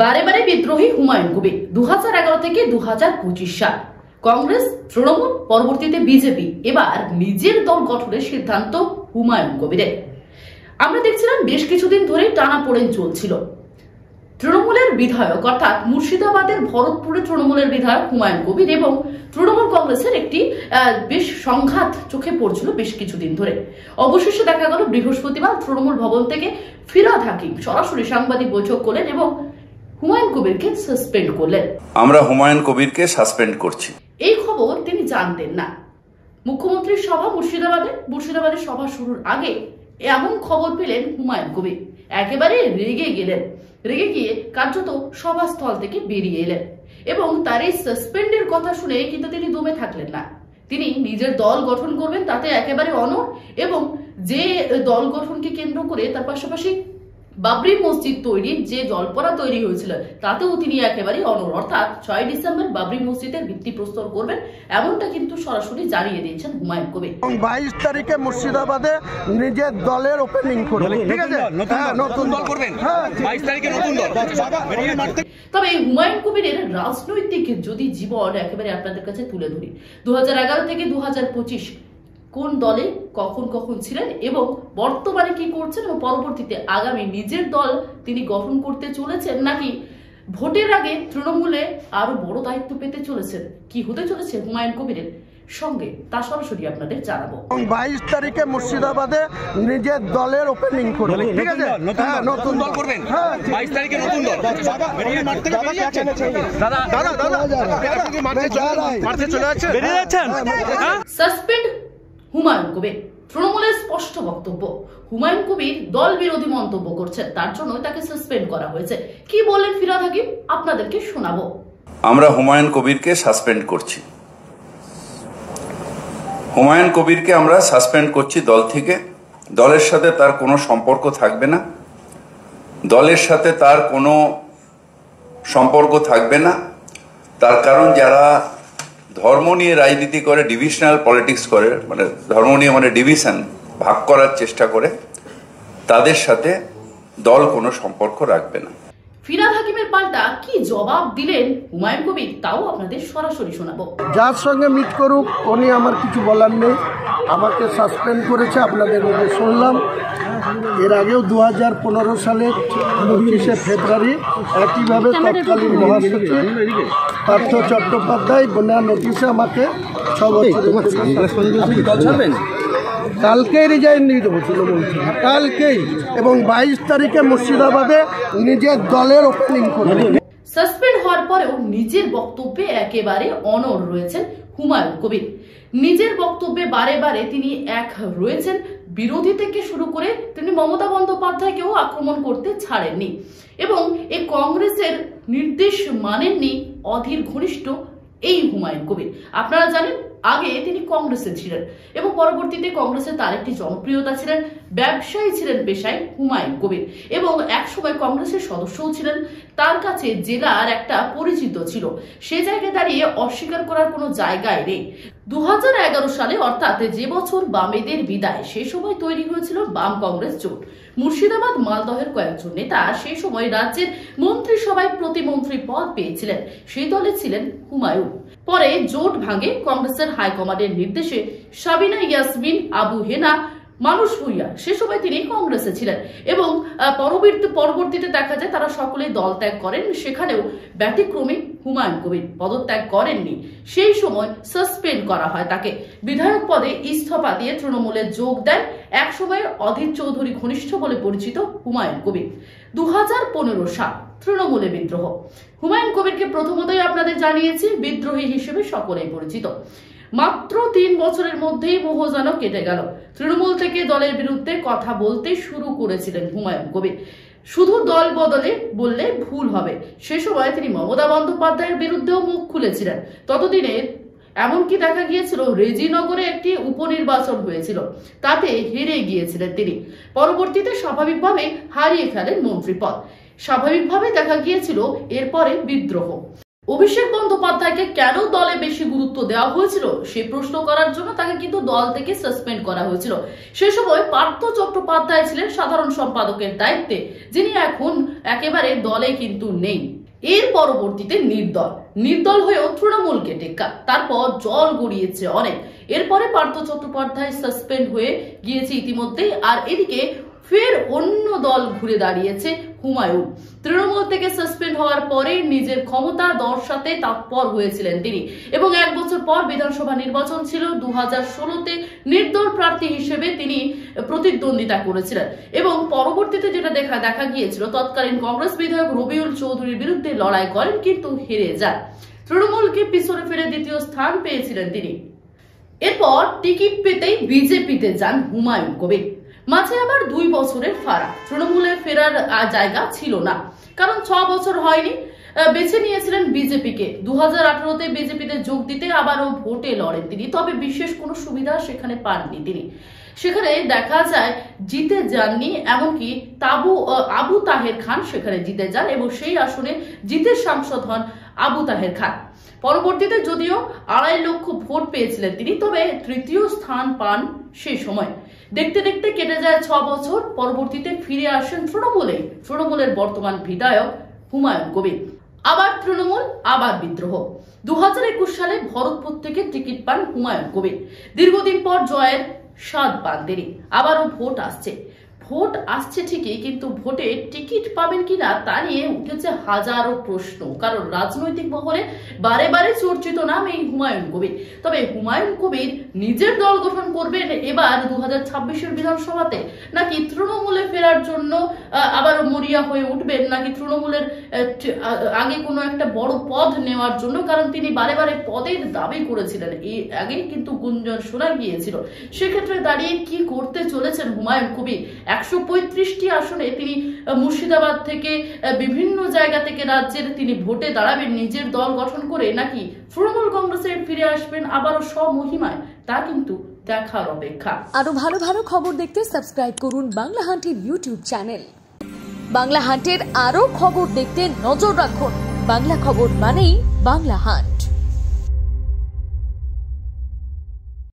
বারে বারে বিদ্রোহী হুমায়ুন কবির 2011 থেকে 2025 সাল কংগ্রেস, তৃণমূল, পরবর্তীতে বিজেপি, এবার নিজের দল গঠনের সিদ্ধান্ত হুমায়ুন কবিরের। আমরা দেখছিলাম বেশ কিছুদিন ধরে টানাপোড়েন চলছিল। তৃণমূলের বিধায়ক অর্থাৎ মুর্শিদাবাদের ভরতপুরে তৃণমূলের বিধায়ক হুমায়ুন কবির এবং তৃণমূল কংগ্রেসের একটি বেশ সংঘাত চোখে পড়ছিল বেশ কিছুদিন ধরে। অবশেষে দেখা গেল বৃহস্পতিবার তৃণমূল ভবন থেকে ফিরহাদ হাকিম সরাসরি সাংবাদিক বৈঠক করলেন এবং হুমায়ুন কবিরকে সাসপেন্ড করলেন। আমরা হুমায়ুন কবিরকে সাসপেন্ড করছি। এই খবর তিনি জানতেন না। মুখ্যমন্ত্রীর সভা মুর্শিদাবাদের সভা শুরুর আগে এমন খবর পেলেন হুমায়ুন কবির। একেবারে রেগে গেলেন। রেগে গিয়ে কার্যত সভাস্থল থেকে বেরিয়ে এলেন এবং তার এই সাসপেন্ডের কথা শুনে কিন্তু তিনি দমে থাকলেন না। তিনি নিজের দল গঠন করবেন তাতে একেবারে অনড় এবং যে দল গঠনকে কেন্দ্র করে তার পাশাপাশি বাবরি মসজিদ তৈরির যে জল্পনা তৈরি হয়েছিল তাতেও তিনি একেবারে অনড়, অর্থাৎ 6 ডিসেম্বর বাবরি মসজিদের ভিত্তিপ্রস্তর করবেন এমনটা কিন্তু সরাসরি জানিয়ে দিয়েছেন হুমায়ুন কবির। 22 তারিখে মুর্শিদাবাদে নিজের দলের ওপেনিং করবেন, ঠিক আছে? নতুন দল করবেন, 22 তারিখে নতুন দল। তবে হুমায়ুন কবিরের রাজনৈতিক যদি জীবন একেবারে আপনাদের কাছে তুলে ধরি, 2011 থেকে 2025 কোন দলে কখন কখন ছিলেন এবং বর্তমানে কি করছেন এবং পরবর্তীতে আগামী নিজের দল তিনি গঠন করতে চলেছেন নাকি ভোটের আগে তৃণমূলে আরো বড় দায়িত্ব পেতে চলেছেন, কি হতে চলেছে হুমায়ুন কবিরের সঙ্গে তা সরাসরি আপনাদের জানাবো। 22 তারিখে মুর্শিদাবাদে নিজের দলের ওপেনিং করবেন, ঠিক আছে? নতুন দল করবেন, 22 তারিখে নতুন দল। সাসপেন্ড হুমায়ুন কবির। তৃণমূলের স্পষ্ট বক্তব্য, হুমায়ুন কবির দল বিরোধী মন্তব্য করছেন, তার জন্য তাকে সাসপেন্ড করা হয়েছে। কি বললেন ফিরহাদ হাকিম আপনাদেরকে শোনাবো। আমরা হুমায়ুন কবিরকে সাসপেন্ড করছি। হুমায়ুন কবিরকে আমরা সাসপেন্ড করছি দল থেকে। দলের সাথে তার কোনো সম্পর্ক থাকবে না। দলের সাথে তার কোনো সম্পর্ক থাকবে না। তার কারণ যারা ধর্ম নিয়ে রাজনীতি করে, ডিভিশনাল পলিটিক্স করে, মানে ধর্ম নিয়ে মানে ডিভিশন ভাগ করার চেষ্টা করে, তাদের সাথে দল কোনো সম্পর্ক রাখবে না। ফিরহাদ হাকিমের পাল্টা কি জবাব দিলেন হুমায়ুন কবির তাও আপনাদের সরাসরি শোনাবো। যার সঙ্গে মিট করুক উনি, আমার কিছু বলার নেই। আমাকে সাসপেন্ড করেছে, আপনাদের মধ্যে শুনলাম। এর আগেও 2015 সালের 29শে ফেব্রুয়ারি একইভাবে তৎকালীন মহাসচিব পার্থ চট্টোপাধ্যায় বন্যা নোটিশে আমাকে 6 বছর কালকেই রিজাইন দিয়ে দেবো তৃণমূল থেকে, কালকেই। এবং 22 তারিখে মুর্শিদাবাদে নিজের দলের ওপেনিং করবেন। সাসপেন্ড হওয়ার পরেও নিজের বক্তব্যে একেবারে অনড় রয়েছেন হুমায়ুন কবির। নিজের বক্তব্যে বারে বারে তিনি এক রয়েছেন। বিরোধী থেকে শুরু করে তিনি মমতা বন্দ্যোপাধ্যায়কেও আক্রমণ করতে ছাড়েননি এবং এই কংগ্রেসের নির্দেশ মানেননি অধীর ঘনিষ্ঠ এই হুমায়ুন কবির। আপনারা জানেন আগে তিনি কংগ্রেসে ছিলেন এবং পরবর্তীতে কংগ্রেসে তার একটি জনপ্রিয়তা ছিলেন। ব্যবসায়ী ছিলেন পেশায় হুমায়ুন কবির এবং একসময় কংগ্রেসের সদস্যও ছিলেন। তার কাছে জেলার একটা পরিচিত ছিল। সে জায়গায় দাঁড়িয়ে অস্বীকার করার কোনো জায়গায় নেই। 2011 সালে অর্থাৎ যে বছর বামেদের বিদায়, সেই সময় তৈরি হয়েছিল বাম কংগ্রেস জোট। মুর্শিদাবাদ, মালদহের কয়েকজন নেতা সেই সময় রাজ্যের মন্ত্রিসভায় প্রতিমন্ত্রী পদ পেয়েছিলেন। সেই দলে ছিলেন হুমায়ুন। পরে জোট ভাঙে কংগ্রেসের হাইকমান্ডের নির্দেশে। সাবিনা ইয়াসমিন, আবু হেনা, মানুষ ভুইয়া সে সময় তিনি কংগ্রেসে ছিলেন এবং পরবর্তীতে দেখা যায় তারা সকলেই দল ত্যাগ করেন। সেখানেও ব্যতিক্রমী হুমায়ুন কবির পদত্যাগ করেননি। সেই সময় সাসপেন্ড করা হয় তাকে। বিধায়ক পদে ইস্তফা দিয়ে তৃণমূলে যোগ দেন এক সময়ের অধীর চৌধুরী ঘনিষ্ঠ বলে পরিচিত হুমায়ুন কবির। 2015 সাল তৃণমূলে বিদ্রোহ। হুমায়ুন কবিরকে প্রথমতই আপনাদের জানিয়েছি বিদ্রোহী হিসেবে সকলেই পরিচিত। মাত্র 3 বছরের মধ্যেই মোহ যেন কেটে গেল। তৃণমূল থেকে দলের বিরুদ্ধে কথা বলতে শুরু করেছিলেন হুমায়ুন কবির। শুধু দল বদলে বললে ভুল হবে। সে সময় তিনি মমতা বন্দ্যোপাধ্যায়ের বিরুদ্ধেও মুখ খুলেছিলেন। ততদিনে এমনকি দেখা গিয়েছিল রেজিনগরে একটি উপনির্বাচন হয়েছিল, তাতে হেরে গিয়েছিলেন তিনি। পরবর্তীতে স্বাভাবিকভাবে হারিয়ে ফেলেন মন্ত্রীপদ। স্বাভাবিকভাবে দেখা গিয়েছিল এরপরে বিদ্রোহ। অভিষেক বন্দ্যোপাধ্যায়কে কেন দলে বেশি গুরুত্ব দেওয়া হয়েছিল সে প্রশ্ন করার জন্য তাকে কিন্তু দল থেকে সাসপেন্ড করা হয়েছিল। সে সময় পার্থ চট্টোপাধ্যায় ছিলেন সাধারণ সম্পাদকের দায়িত্বে, যিনি এখন একেবারে দলে কিন্তু নেই। এর পরবর্তীতে নির্দল হয়েও তৃণমূলকে টেক্কা, তারপর জল গড়িয়েছে অনেক। এরপরে পার্থ চট্টোপাধ্যায় সাসপেন্ড হয়ে গিয়েছে ইতিমধ্যেই, আর এদিকে ফের অন্য দল ঘুরে দাঁড়িয়েছে হুমায়ুন। তৃণমূল থেকে সাসপেন্ড হওয়ার পরে নিজের ক্ষমতা দর্শাতে তৎপর হয়েছিলেন তিনি, এবং 1 বছর পর বিধানসভা নির্বাচন ছিল 2016-তে নির্দল প্রার্থী হিসেবে তিনি প্রতিদ্বন্দ্বিতা করেছিলেন, এবং পরবর্তীতে যেটা দেখা গিয়েছিল তৎকালীন কংগ্রেস বিধায়ক রবিউল চৌধুরীর বিরুদ্ধে লড়াই করেন, কিন্তু হেরে যান। তৃণমূলকে পিছনে ফেলে দ্বিতীয় স্থান পেয়েছিলেন তিনি। এরপর টিকিট পেতেই বিজেপিতে যান হুমায়ুন কবির। মাঝে আবার 2 বছরের ফারাক, তৃণমূলে ফেরার জায়গা ছিল না, কারণ 6 বছর হয়নি, বেছে নিয়েছিলেন বিজেপিকে। 2018-তে বিজেপিতে যোগ দিতে আবারও ভোটে লড়েন তিনি, তবে বিশেষ কোনো সুবিধা সেখানে পাননি তিনি। সেখানে দেখা যায় জিতে যাননি, এমনকি আবু তাহের খান সেখানে জিতে যান এবং সেই আসনে জিতে সাংসদ হন আবু তাহের খান। পরবর্তীতে যদিও 2.5 লক্ষ ভোট পেয়েছিলেন তিনি, তবে তৃতীয় স্থান পান সেই সময়। দেখতে দেখতে কেটে যায় 6 বছর, পরবর্তীতে ফিরে আসেন তৃণমূলের বর্তমান বিধায়ক হুমায়ুন কবির। আবার তৃণমূল, আবার বিদ্রোহ। 2021 সালে ভরতপুর থেকে টিকিট পান হুমায়ুন কবির। দীর্ঘদিন পর জয়ের স্বাদ পান তিনি। আবারও ভোট আসছে ঠিকই, কিন্তু ভোটে টিকিট পাবেন কিনা তা নিয়ে উঠেছে হাজারো প্রশ্ন, কারণ রাজনৈতিক মহলে বারে বারে চর্চিত নাম এই হুমায়ুন কবির। তবে হুমায়ুন কবির নিজের দল গঠন করবেন এবার 2026-এর বিধানসভাতে, নাকি তৃণমূলে ফেরার জন্য আবার মরিয়া হয়ে উঠবেন, নাকি তৃণমূলের আগে কোনো একটা বড় পদ নেওয়ার জন্য, কারণ তিনি বারে বারে পদের দাবি করেছিলেন, এই আগে কিন্তু গুঞ্জন শোনা গিয়েছিল। সেক্ষেত্রে দাঁড়িয়ে কি করতে চলেছেন হুমায়ুন কবির? 135টি আসনে তিনি মুর্শিদাবাদ থেকে বিভিন্ন জায়গা থেকে রাজ্যের তিনি ভোটে দাঁড়াবেন নিজের দল গঠন করে, নাকি তৃণমূল কংগ্রেসে ফিরে আসবেন আবারও স্বমহিমায়, তা কিন্তু দেখার অপেক্ষা। আরো ভালো ভালো খবর দেখতে সাবস্ক্রাইব করুন বাংলা হান্টের ইউটিউব চ্যানেল। বাংলা হান্টের আরো খবর দেখতে নজর রাখুন। বাংলা খবর মানেই বাংলা হান্ট।